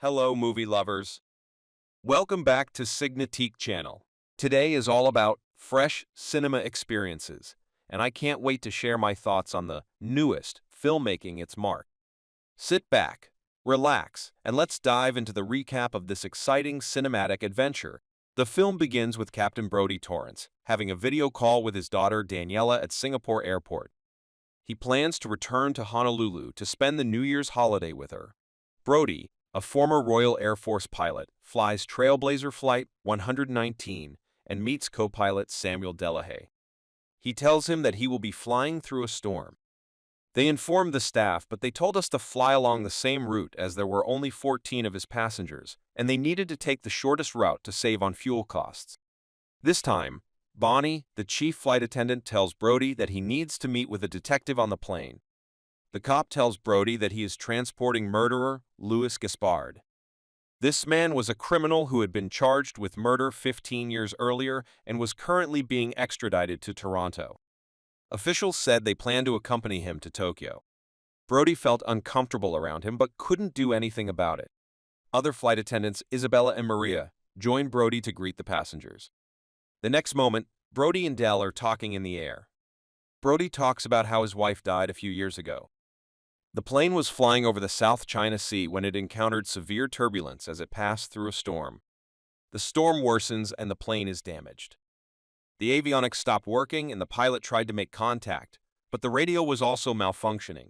Hello, movie lovers. Welcome back to SignaTeek channel. Today is all about fresh cinema experiences, and I can't wait to share my thoughts on the newest film making its mark. Sit back, relax, and let's dive into the recap of this exciting cinematic adventure. The film begins with Captain Brodie Torrance having a video call with his daughter Daniela at Singapore Airport. He plans to return to Honolulu to spend the New Year's holiday with her. Brodie, a former Royal Air Force pilot, flies Trailblazer Flight 119 and meets co-pilot Samuel Delahaye. He tells him that he will be flying through a storm. They informed the staff, but they told us to fly along the same route as there were only 14 of his passengers, and they needed to take the shortest route to save on fuel costs. This time, Bonnie, the chief flight attendant, tells Brodie that he needs to meet with a detective on the plane. The cop tells Brodie that he is transporting murderer Louis Gaspard. This man was a criminal who had been charged with murder 15 years earlier and was currently being extradited to Toronto. Officials said they planned to accompany him to Tokyo. Brodie felt uncomfortable around him but couldn't do anything about it. Other flight attendants, Isabella and Maria, join Brodie to greet the passengers. The next moment, Brodie and Dell are talking in the air. Brodie talks about how his wife died a few years ago. The plane was flying over the South China Sea when it encountered severe turbulence as it passed through a storm. The storm worsens and the plane is damaged. The avionics stopped working and the pilot tried to make contact, but the radio was also malfunctioning.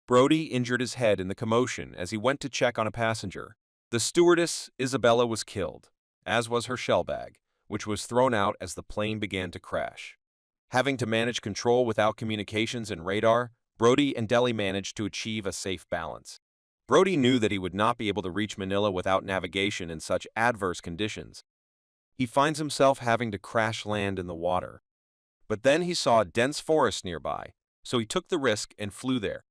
Brodie injured his head in the commotion as he went to check on a passenger. The stewardess, Isabella, was killed, as was her shell bag, which was thrown out as the plane began to crash. Having to manage control without communications and radar, Brodie and Deli managed to achieve a safe balance. Brodie knew that he would not be able to reach Manila without navigation in such adverse conditions. He finds himself having to crash land in the water. But then he saw a dense forest nearby, so he took the risk and flew there.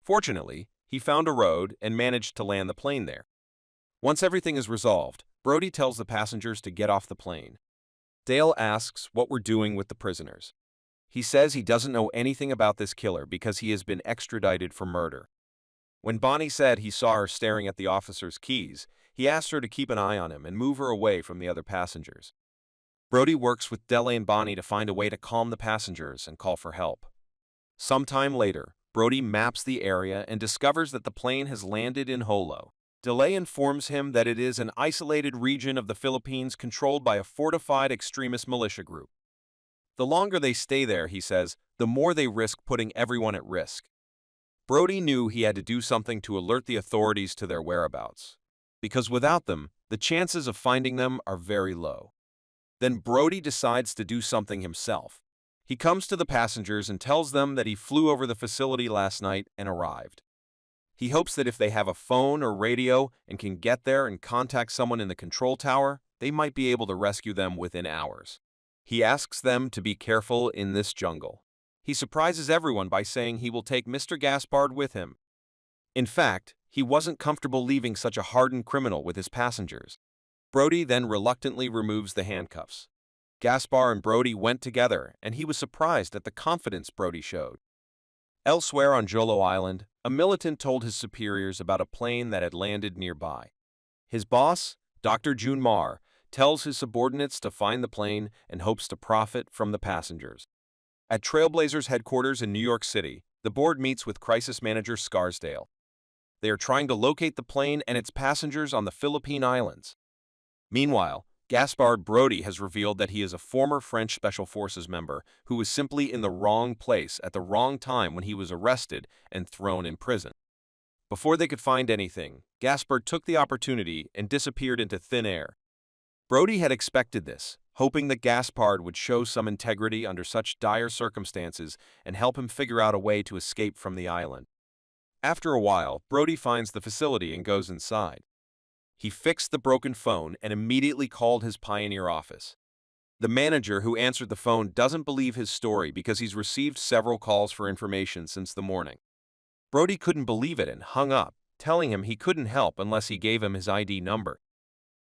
Fortunately, he found a road and managed to land the plane there. Once everything is resolved, Brodie tells the passengers to get off the plane. Dale asks what we're doing with the prisoners. He says he doesn't know anything about this killer because he has been extradited for murder. When Bonnie said he saw her staring at the officer's keys, he asked her to keep an eye on him and move her away from the other passengers. Brodie works with Dele and Bonnie to find a way to calm the passengers and call for help. Sometime later, Brodie maps the area and discovers that the plane has landed in Holo. Dele informs him that it is an isolated region of the Philippines controlled by a fortified extremist militia group. The longer they stay there, he says, the more they risk putting everyone at risk. Brodie knew he had to do something to alert the authorities to their whereabouts, because without them, the chances of finding them are very low. Then Brodie decides to do something himself. He comes to the passengers and tells them that he flew over the facility last night and arrived. He hopes that if they have a phone or radio and can get there and contact someone in the control tower, they might be able to rescue them within hours. He asks them to be careful in this jungle. He surprises everyone by saying he will take Mr. Gaspard with him. In fact, he wasn't comfortable leaving such a hardened criminal with his passengers. Brodie then reluctantly removes the handcuffs. Gaspard and Brodie went together, and he was surprised at the confidence Brodie showed. Elsewhere on Jolo Island, a militant told his superiors about a plane that had landed nearby. His boss, Dr. Jun Mar, tells his subordinates to find the plane and hopes to profit from the passengers. At Trailblazers headquarters in New York City, the board meets with crisis manager Scarsdale. They are trying to locate the plane and its passengers on the Philippine Islands. Meanwhile, Gaspard Brodie has revealed that he is a former French Special Forces member who was simply in the wrong place at the wrong time when he was arrested and thrown in prison. Before they could find anything, Gaspard took the opportunity and disappeared into thin air. Brodie had expected this, hoping that Gaspard would show some integrity under such dire circumstances and help him figure out a way to escape from the island. After a while, Brodie finds the facility and goes inside. He fixed the broken phone and immediately called his Pioneer office. The manager who answered the phone doesn't believe his story because he's received several calls for information since the morning. Brodie couldn't believe it and hung up, telling him he couldn't help unless he gave him his ID number.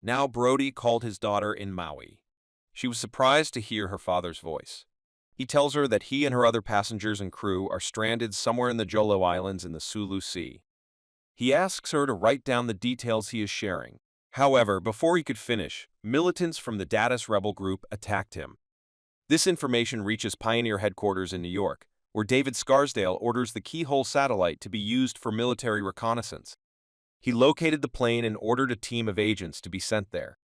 Now Brodie called his daughter in Maui. She was surprised to hear her father's voice. He tells her that he and her other passengers and crew are stranded somewhere in the Jolo Islands in the Sulu Sea. He asks her to write down the details he is sharing. However, before he could finish, militants from the Dadas rebel group attacked him. This information reaches Pioneer headquarters in New York, where David Scarsdale orders the Keyhole satellite to be used for military reconnaissance. He located the plane and ordered a team of agents to be sent there.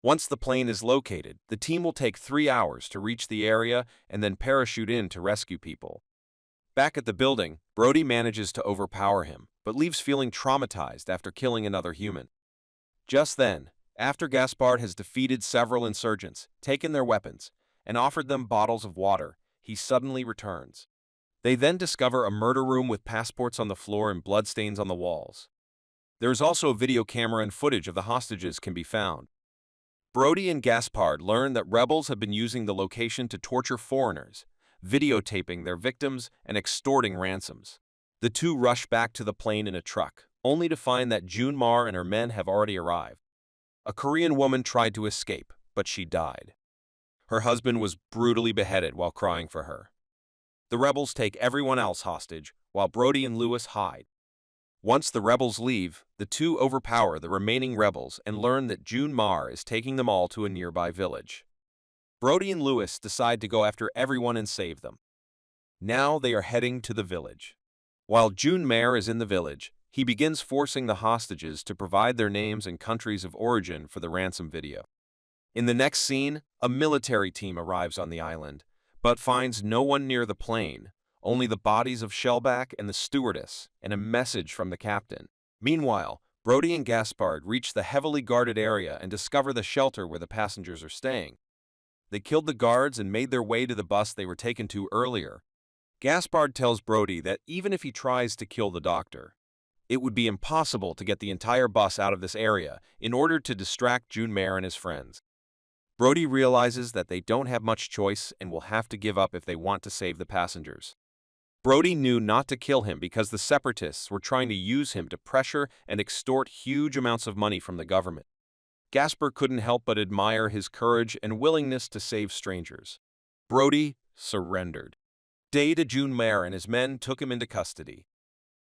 Once the plane is located, the team will take 3 hours to reach the area and then parachute in to rescue people. Back at the building, Brody manages to overpower him, but leaves feeling traumatized after killing another human. Just then, after Gaspard has defeated several insurgents, taken their weapons, and offered them bottles of water, he suddenly returns. They then discover a murder room with passports on the floor and bloodstains on the walls. There is also a video camera and footage of the hostages can be found. Brody and Gaspard learn that rebels have been using the location to torture foreigners, videotaping their victims and extorting ransoms. The two rush back to the plane in a truck, only to find that June Mar and her men have already arrived. A Korean woman tried to escape, but she died. Her husband was brutally beheaded while crying for her. The rebels take everyone else hostage, while Brody and Lewis hide. Once the rebels leave, the two overpower the remaining rebels and learn that June Mar is taking them all to a nearby village. Brody and Lewis decide to go after everyone and save them. Now they are heading to the village. While June Mar is in the village, he begins forcing the hostages to provide their names and countries of origin for the ransom video. In the next scene, a military team arrives on the island, but finds no one near the plane, only the bodies of Shellback and the stewardess, and a message from the captain. Meanwhile, Brody and Gaspard reach the heavily guarded area and discover the shelter where the passengers are staying. They killed the guards and made their way to the bus they were taken to earlier. Gaspard tells Brody that even if he tries to kill the doctor, it would be impossible to get the entire bus out of this area in order to distract June Mar and his friends. Brody realizes that they don't have much choice and will have to give up if they want to save the passengers. Brody knew not to kill him because the separatists were trying to use him to pressure and extort huge amounts of money from the government. Gaspard couldn't help but admire his courage and willingness to save strangers. Brody surrendered. Data June Mar and his men took him into custody.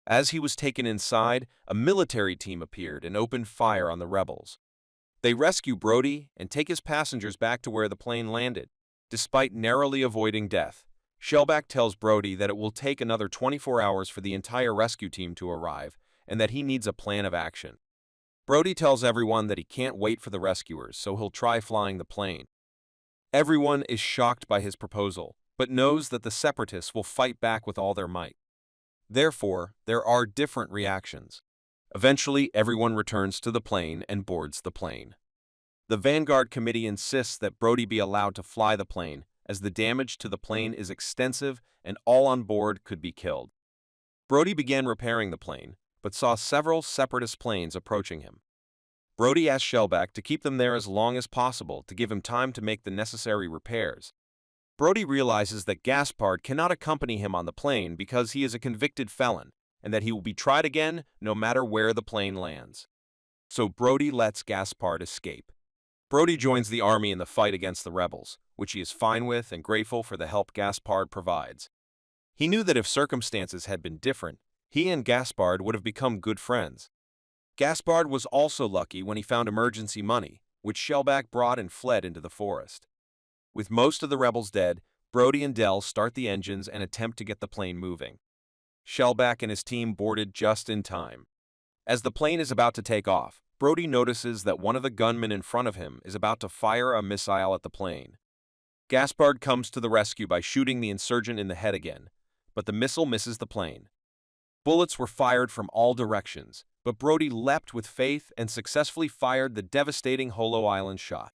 As he was taken inside, a military team appeared and opened fire on the rebels. They rescue Brody and take his passengers back to where the plane landed. Despite narrowly avoiding death, Shellback tells Brody that it will take another 24 hours for the entire rescue team to arrive and that he needs a plan of action. Brody tells everyone that he can't wait for the rescuers, so he'll try flying the plane. Everyone is shocked by his proposal, but knows that the separatists will fight back with all their might. Therefore, there are different reactions. Eventually, everyone returns to the plane and boards the plane. The Vanguard Committee insists that Brody be allowed to fly the plane, as the damage to the plane is extensive and all on board could be killed. Brody began repairing the plane, but saw several separatist planes approaching him. Brody asked Shellback to keep them there as long as possible to give him time to make the necessary repairs. Brody realizes that Gaspard cannot accompany him on the plane because he is a convicted felon, and that he will be tried again no matter where the plane lands. So Brody lets Gaspard escape. Brody joins the army in the fight against the rebels, which he is fine with and grateful for the help Gaspard provides. He knew that if circumstances had been different, he and Gaspard would have become good friends. Gaspard was also lucky when he found emergency money, which Shellback brought and fled into the forest. With most of the rebels dead, Brody and Dell start the engines and attempt to get the plane moving. Shellback and his team boarded just in time. As the plane is about to take off, Brody notices that one of the gunmen in front of him is about to fire a missile at the plane. Gaspard comes to the rescue by shooting the insurgent in the head again, but the missile misses the plane. Bullets were fired from all directions, but Brody leapt with faith and successfully fired the devastating Holo Island shot.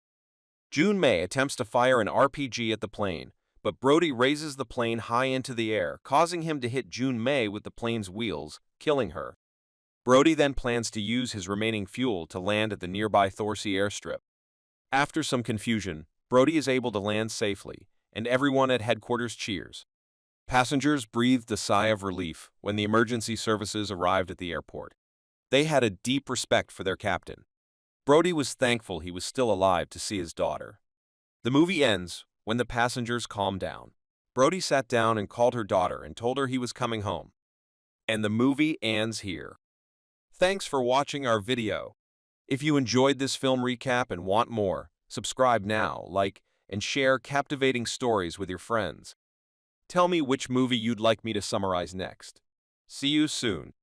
June May attempts to fire an RPG at the plane, but Brody raises the plane high into the air, causing him to hit June May with the plane's wheels, killing her. Brody then plans to use his remaining fuel to land at the nearby Thorsey airstrip. After some confusion, Brody is able to land safely, and everyone at headquarters cheers. Passengers breathed a sigh of relief when the emergency services arrived at the airport. They had a deep respect for their captain. Brody was thankful he was still alive to see his daughter. The movie ends when the passengers calmed down. Brody sat down and called her daughter and told her he was coming home. And the movie ends here. Thanks for watching our video. If you enjoyed this film recap and want more, subscribe now, like, and share captivating stories with your friends. Tell me which movie you'd like me to summarize next. See you soon.